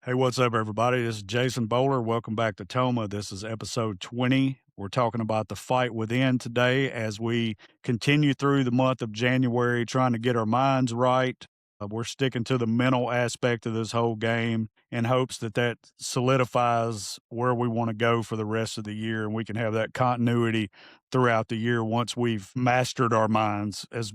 Hey, what's up, everybody? This is Jason Bowler. Welcome back to Toma. This is episode 20. We're talking about the fight within today as we continue through the month of January, trying to get our minds right. We're sticking to the mental aspect of this whole game in hopes that that solidifies where we want to go for the rest of the year, and we can have that continuity throughout the year once we've mastered our minds as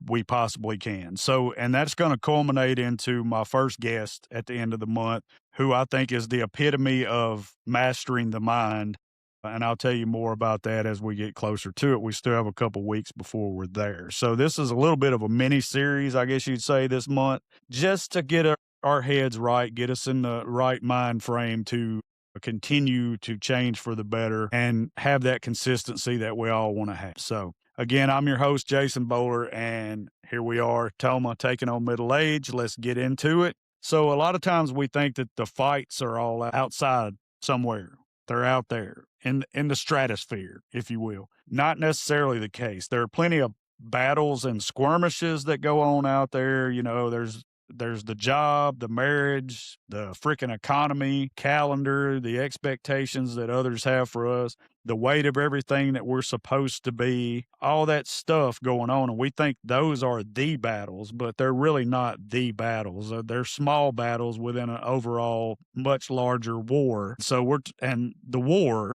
we possibly can. So, and that's going to culminate into my first guest at the end of the month, who I think is the epitome of mastering the mind. And I'll tell you more about that as we get closer to it. We still have a couple weeks before we're there. So this is a little bit of a mini series, I guess you'd say, this month, just to get our heads right, get us in the right mind frame to continue to change for the better and have that consistency that we all want to have. So again, I'm your host, Jason Bowler, and here we are, Toma taking on middle age. Let's get into it. So a lot of times we think that the fights are all outside somewhere. They're out there in the stratosphere, if you will. Not necessarily the case. There are plenty of battles and skirmishes that go on out there. You know, there's the job, the marriage, the freaking economy, calendar, the expectations that others have for us, the weight of everything that we're supposed to be, all that stuff going on. And we think those are the battles, but they're really not the battles. They're small battles within an overall much larger war. So and the war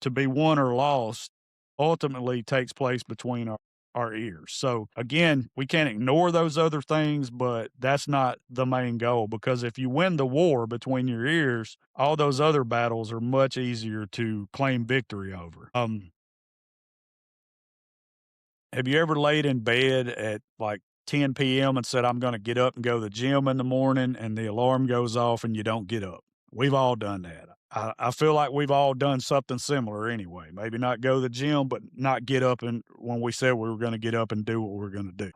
to be won or lost ultimately takes place between our ears. So again, we can't ignore those other things, but that's not the main goal, because if you win the war between your ears, all those other battles are much easier to claim victory over. Have you ever laid in bed at like 10 p.m. and said, I'm going to get up and go to the gym in the morning, and the alarm goes off and you don't get up? We've all done that. I feel like we've all done something similar anyway. Maybe not go to the gym, but not get up and when we said we were going to get up and do what we are going to do.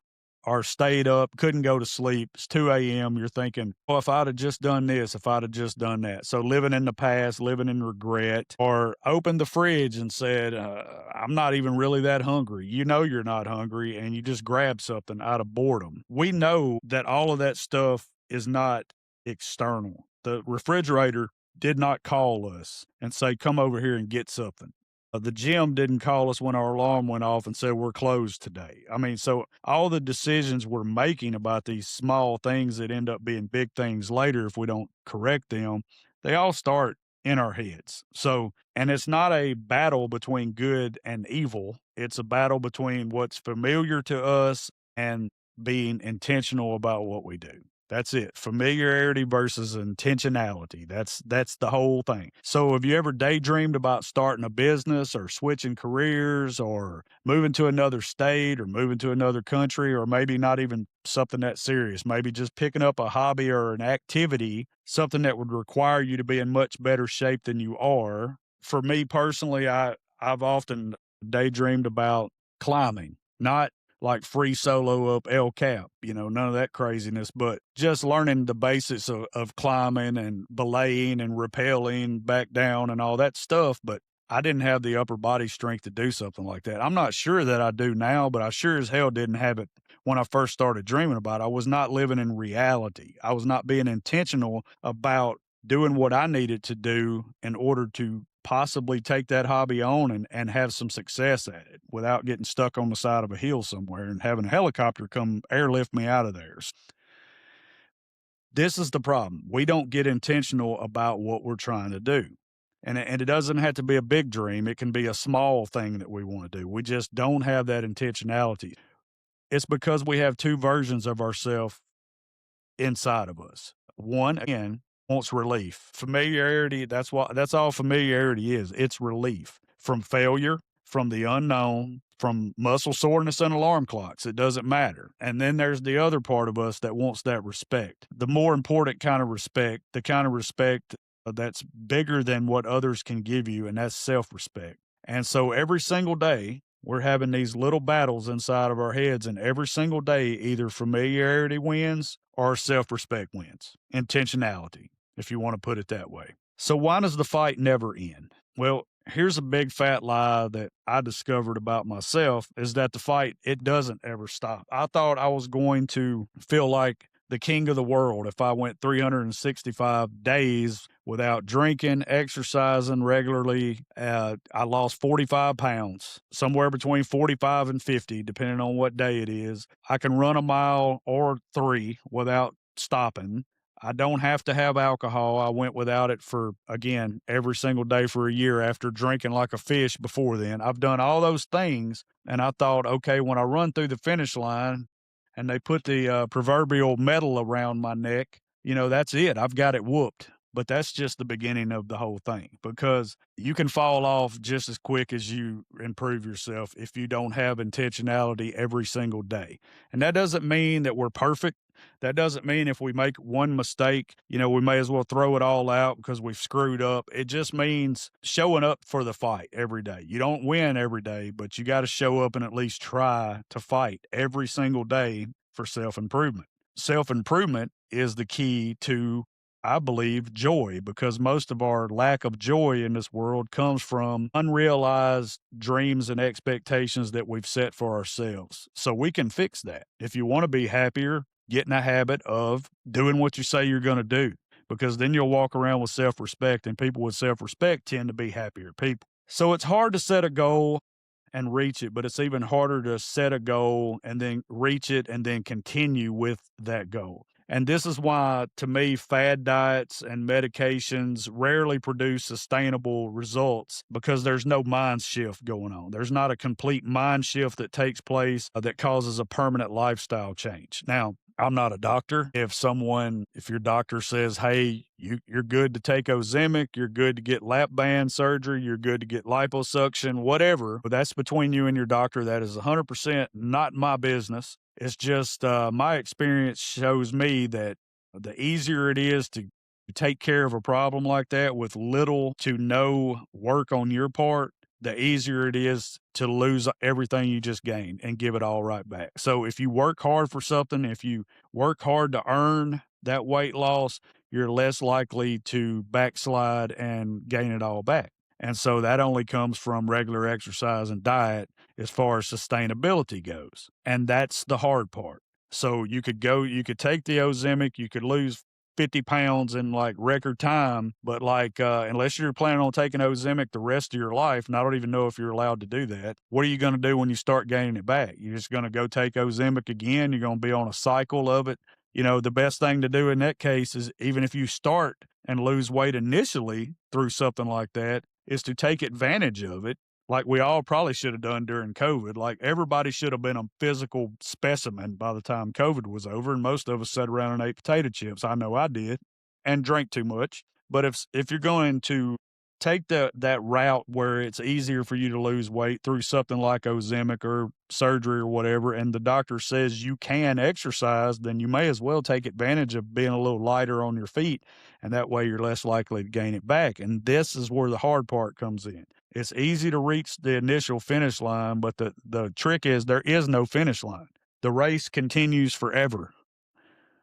Or stayed up, couldn't go to sleep. It's 2 a.m. You're thinking, oh, if I'd have just done this, if I'd have just done that. So living in the past, living in regret, or opened the fridge and said, I'm not even really that hungry. You know, you're not hungry, and you just grab something out of boredom. We know that all of that stuff is not external. The refrigerator did not call us and say, come over here and get something. The gym didn't call us when our alarm went off and said we're closed today. I mean, so all the decisions we're making about these small things that end up being big things later if we don't correct them, they all start in our heads. So, and it's not a battle between good and evil. It's a battle between what's familiar to us and being intentional about what we do. That's it. Familiarity versus intentionality. That's the whole thing. So have you ever daydreamed about starting a business or switching careers or moving to another state or moving to another country, or maybe not even something that serious, maybe just picking up a hobby or an activity, something that would require you to be in much better shape than you are? For me personally, I've often daydreamed about climbing, not like free solo up El Cap, none of that craziness, but just learning the basics of climbing and belaying and rappelling back down and all that stuff. But I didn't have the upper body strength to do something like that. I'm not sure that I do now, but I sure as hell didn't have it when I first started dreaming about it. I was not living in reality. I was not being intentional about doing what I needed to do in order to possibly take that hobby on and have some success at it without getting stuck on the side of a hill somewhere and having a helicopter come airlift me out of there. This is the problem. We don't get intentional about what we're trying to do. And it doesn't have to be a big dream. It can be a small thing that we want to do. We just don't have that intentionality. It's because we have two versions of ourselves inside of us. One, again, wants relief. Familiarity, that's all familiarity is. It's relief from failure, from the unknown, from muscle soreness and alarm clocks. It doesn't matter. And then there's the other part of us that wants that respect. The more important kind of respect, the kind of respect that's bigger than what others can give you, and that's self-respect. And so every single day, we're having these little battles inside of our heads, and every single day, either familiarity wins or self respect wins. Intentionality, if you want to put it that way. So, why does the fight never end? Well, here's a big fat lie that I discovered about myself is that the fight, it doesn't ever stop. I thought I was going to feel like the king of the world if I went 365 days without drinking, exercising regularly. I lost 45 pounds, somewhere between 45 and 50, depending on what day it is. I can run a mile or three without stopping. I don't have to have alcohol. I went without it for, again, every single day for a year after drinking like a fish before then. I've done all those things. And I thought, okay, when I run through the finish line and they put the proverbial medal around my neck, that's it. I've got it whooped. But that's just the beginning of the whole thing because you can fall off just as quick as you improve yourself if you don't have intentionality every single day. And that doesn't mean that we're perfect. That doesn't mean if we make one mistake, we may as well throw it all out because we've screwed up. It just means showing up for the fight every day. You don't win every day, but you got to show up and at least try to fight every single day for self improvement. Self improvement is the key to, I believe, joy, because most of our lack of joy in this world comes from unrealized dreams and expectations that we've set for ourselves. So we can fix that. If you want to be happier, get in a habit of doing what you say you're going to do, because then you'll walk around with self respect, and people with self respect tend to be happier people. So it's hard to set a goal and reach it, but it's even harder to set a goal and then reach it and then continue with that goal. And this is why, to me, fad diets and medications rarely produce sustainable results, because there's no mind shift going on. There's not a complete mind shift that takes place that causes a permanent lifestyle change. Now, I'm not a doctor. If your doctor says, hey, you're good to take Ozempic, you're good to get lap band surgery, you're good to get liposuction, whatever, but that's between you and your doctor. That is 100% not my business. It's just my experience shows me that the easier it is to take care of a problem like that with little to no work on your part, the easier it is to lose everything you just gained and give it all right back. So if you work hard for something, if you work hard to earn that weight loss, you're less likely to backslide and gain it all back. And so that only comes from regular exercise and diet as far as sustainability goes. And that's the hard part. So you could take the Ozempic, you could lose 50 pounds in like record time, but unless you're planning on taking Ozempic the rest of your life, and I don't even know if you're allowed to do that, what are you going to do when you start gaining it back? You're just going to go take Ozempic again. You're going to be on a cycle of it. The best thing to do in that case is, even if you start and lose weight initially through something like that, is to take advantage of it, like we all probably should have done during COVID. Like, everybody should have been a physical specimen by the time COVID was over, and most of us sat around and ate potato chips. I know I did, and drank too much. But if you're going to take that route where it's easier for you to lose weight through something like Ozempic or surgery or whatever, and the doctor says you can exercise, then you may as well take advantage of being a little lighter on your feet, and that way you're less likely to gain it back. And this is where the hard part comes in. It's easy to reach the initial finish line, but the trick is there is no finish line. The race continues forever.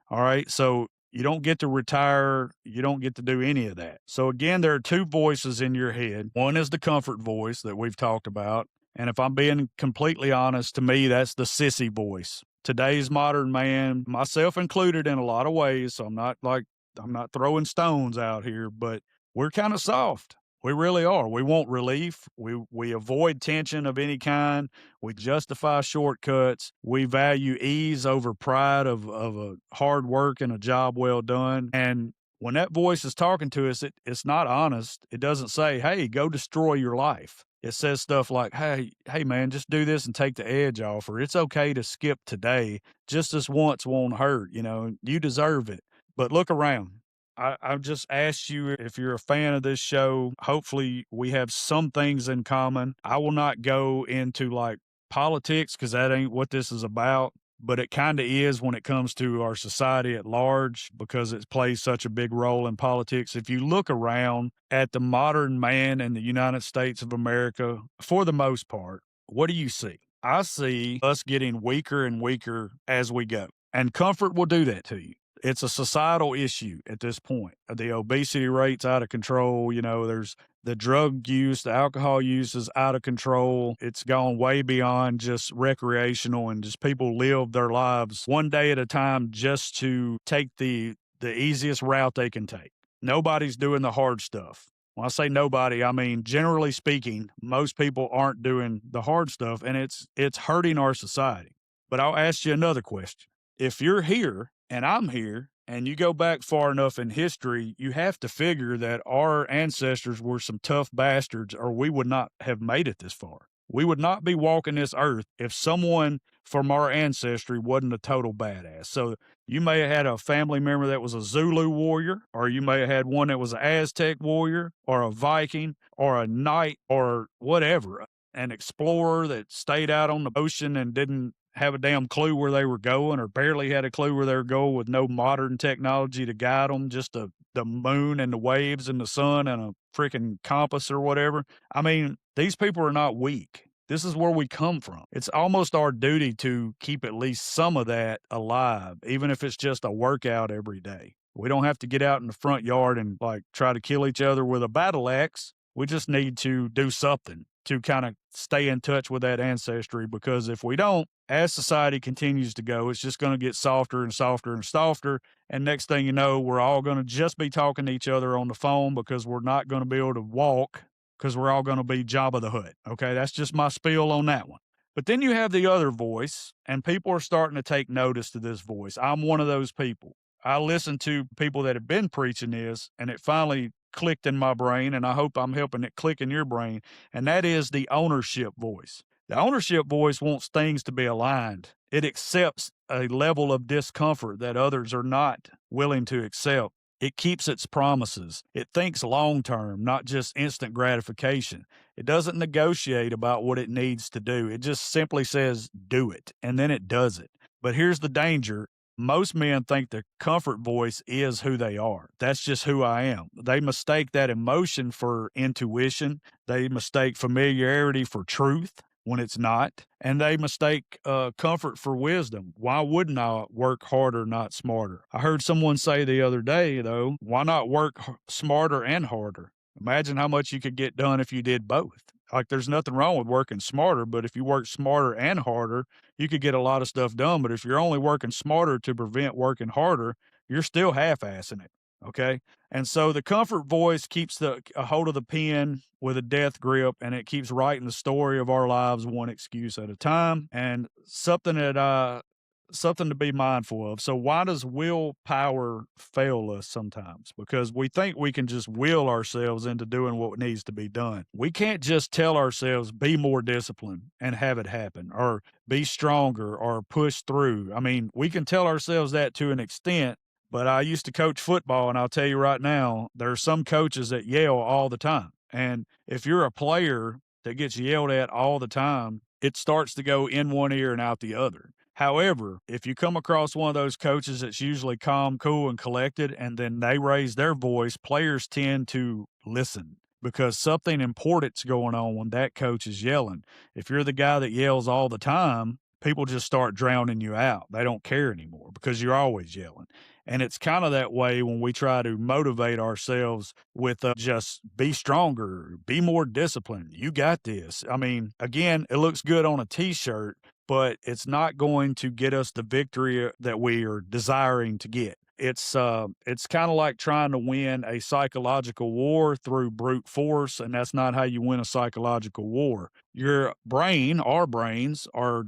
All right. So you don't get to retire. You don't get to do any of that. So again, there are two voices in your head. One is the comfort voice that we've talked about. And if I'm being completely honest, to me, that's the sissy voice. Today's modern man, myself included in a lot of ways. So I'm not throwing stones out here, but we're kind of soft. We really are. We want relief. We avoid tension of any kind. We justify shortcuts. We value ease over pride of a hard work and a job well done. And when that voice is talking to us, it's not honest. It doesn't say, hey, go destroy your life. It says stuff like, hey man, just do this and take the edge off, or it's okay to skip today. Just this once won't hurt. You deserve it. But look around. I've just asked you if you're a fan of this show. Hopefully, we have some things in common. I will not go into like politics, because that ain't what this is about. But it kind of is when it comes to our society at large, because it plays such a big role in politics. If you look around at the modern man in the United States of America, for the most part, what do you see? I see us getting weaker and weaker as we go. And comfort will do that to you. It's a societal issue at this point. The obesity rate's out of control. There's the drug use, the alcohol use is out of control. It's gone way beyond just recreational, and just people live their lives one day at a time just to take the easiest route they can take. Nobody's doing the hard stuff. When I say nobody, I mean generally speaking, most people aren't doing the hard stuff, and it's hurting our society. But I'll ask you another question. If you're here and I'm here and you go back far enough in history, you have to figure that our ancestors were some tough bastards, or we would not have made it this far. We would not be walking this earth if someone from our ancestry wasn't a total badass. So you may have had a family member that was a Zulu warrior, or you may have had one that was an Aztec warrior, or a Viking, or a knight, or whatever, an explorer that stayed out on the ocean and didn't have a damn clue where they were going, or barely had a clue where they were going, with no modern technology to guide them, just the moon and the waves and the sun and a freaking compass or whatever. I mean, these people are not weak. This is where we come from. It's almost our duty to keep at least some of that alive, even if it's just a workout every day. We don't have to get out in the front yard and like try to kill each other with a battle axe. We just need to do something to kind of stay in touch with that ancestry, because if we don't, as society continues to go, it's just going to get softer and softer and softer. And next thing you know, we're all going to just be talking to each other on the phone, because we're not going to be able to walk, because we're all going to be Jabba the Hutt. Okay, that's just my spiel on that one. But then you have the other voice, and people are starting to take notice to this voice. I'm one of those people. I listen to people that have been preaching this, and it finally clicked in my brain, and I hope I'm helping it click in your brain, and that is the ownership voice. The ownership voice wants things to be aligned. It accepts a level of discomfort that others are not willing to accept. It keeps its promises. It thinks long term, not just instant gratification. It doesn't negotiate about what it needs to do. It just simply says, do it, and then it does it. But here's the danger. Most men think the comfort voice is who they are. That's just who I am. They mistake that emotion for intuition. They mistake familiarity for truth when it's not. And they mistake comfort for wisdom. Why wouldn't I work harder, not smarter? I heard someone say the other day, though, why not work smarter and harder? Imagine how much you could get done if you did both. Like, there's nothing wrong with working smarter, but if you work smarter and harder, you could get a lot of stuff done. But if you're only working smarter to prevent working harder, you're still half-assing it. Okay. And so the comfort voice keeps a hold of the pen with a death grip, and it keeps writing the story of our lives one excuse at a time. And something to be mindful of. So why does willpower fail us sometimes? Because we think we can just will ourselves into doing what needs to be done. We can't just tell ourselves, be more disciplined and have it happen, or be stronger, or push through. I mean, we can tell ourselves that to an extent, but I used to coach football, and I'll tell you right now, there are some coaches that yell all the time. And if you're a player that gets yelled at all the time, it starts to go in one ear and out the other. However, if you come across one of those coaches that's usually calm, cool, and collected, and then they raise their voice, players tend to listen, because something important's going on when that coach is yelling. If you're the guy that yells all the time, people just start drowning you out. They don't care anymore because you're always yelling. And it's kind of that way when we try to motivate ourselves with just be stronger, be more disciplined. You got this. I mean, again, it looks good on a t-shirt, but it's not going to get us the victory that we are desiring to get. It's kind of like trying to win a psychological war through brute force, and that's not how you win a psychological war. Your brain, our brains, are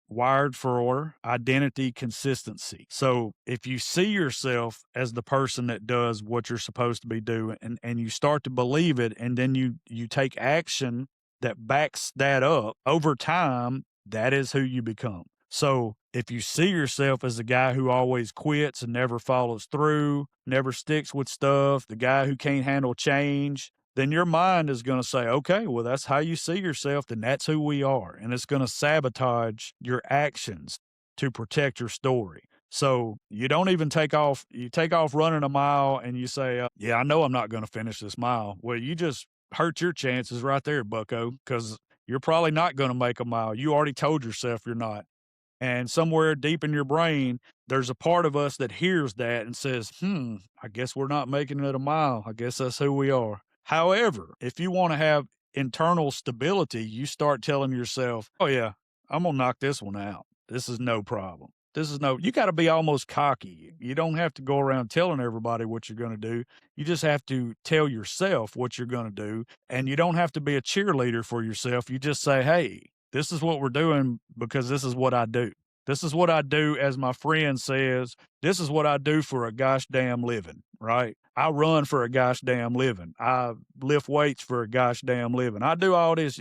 wired for identity consistency. So if you see yourself as the person that does what you're supposed to be doing, and you start to believe it, and then you take action that backs that up over time, that is who you become. So if you see yourself as the guy who always quits and never follows through, never sticks with stuff, the guy who can't handle change, then your mind is going to say, okay, well, that's how you see yourself, then that's who we are. And it's going to sabotage your actions to protect your story. So you don't even take off, you take off running a mile and you say, yeah, I know I'm not going to finish this mile. Well, you just hurt your chances right there, bucko, because you're probably not going to make a mile. You already told yourself you're not. And somewhere deep in your brain, there's a part of us that hears that and says, I guess we're not making it a mile. I guess that's who we are. However, if you want to have internal stability, you start telling yourself, oh, yeah, I'm going to knock this one out. This is no problem. You got to be almost cocky. You don't have to go around telling everybody what you're going to do. You just have to tell yourself what you're going to do. And you don't have to be a cheerleader for yourself. You just say, hey, this is what we're doing because this is what I do. This is what I do, as my friend says, this is what I do for a gosh damn living, right? I run for a gosh damn living. I lift weights for a gosh damn living. I do all this,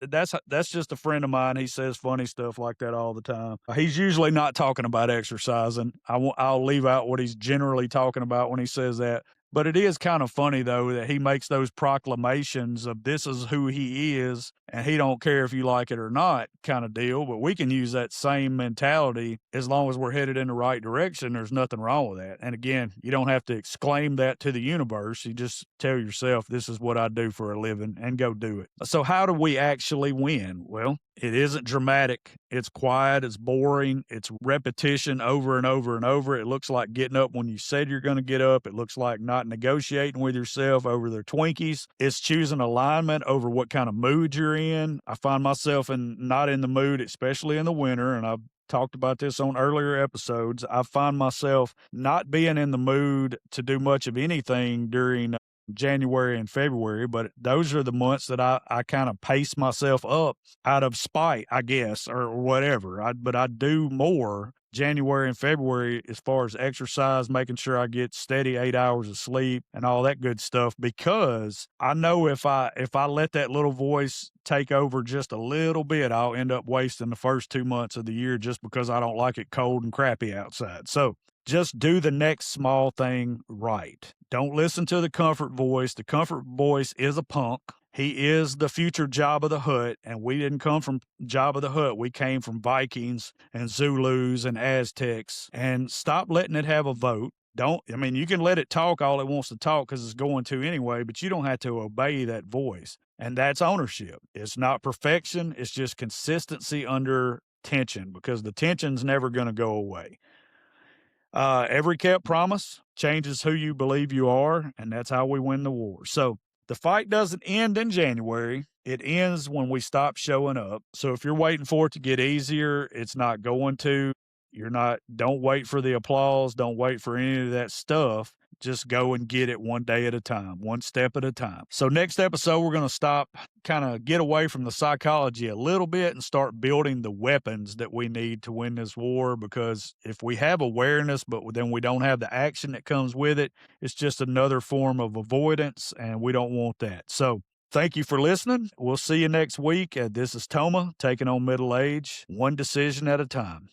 that's just a friend of mine. He says funny stuff like that all the time. He's usually not talking about exercising. I'll leave out what he's generally talking about when he says that. But it is kind of funny though that he makes those proclamations of this is who he is and he don't care if you like it or not kind of deal. But we can use that same mentality as long as we're headed in the right direction. There's nothing wrong with that. And again, you don't have to exclaim that to the universe. You just tell yourself this is what I do for a living and go do it. So how do we actually win? Well, it isn't dramatic. It's quiet. It's boring. It's repetition over and over and over. It looks like getting up when you said you're going to get up. It looks like not negotiating with yourself over their Twinkies. It's choosing alignment over what kind of mood you're in. I find myself not in the mood, especially in the winter, and I've talked about this on earlier episodes. I find myself not being in the mood to do much of anything during January and February, but those are the months that I kind of pace myself up out of spite, I guess, or whatever. But I do more January and February as far as exercise, making sure I get steady 8 hours of sleep and all that good stuff, because I know if I let that little voice take over just a little bit, I'll end up wasting the first 2 months of the year just because I don't like it cold and crappy outside. So just do the next small thing right. Don't listen to the comfort voice. The comfort voice is a punk. He is the future Jabba the Hutt, and we didn't come from Jabba the Hutt. We came from Vikings and Zulus and Aztecs. And stop letting it have a vote. You can let it talk all it wants to talk because it's going to anyway, but you don't have to obey that voice. And that's ownership. It's not perfection. It's just consistency under tension, because the tension's never going to go away. Every kept promise changes who you believe you are, and that's how we win the war. So the fight doesn't end in January. It ends when we stop showing up. So if you're waiting for it to get easier, it's not going to. Don't wait for the applause. Don't wait for any of that stuff. Just go and get it one day at a time, one step at a time. So next episode, we're going to kind of get away from the psychology a little bit and start building the weapons that we need to win this war. Because if we have awareness, but then we don't have the action that comes with it, it's just another form of avoidance, and we don't want that. So thank you for listening. We'll see you next week. This is Toma, taking on middle age, one decision at a time.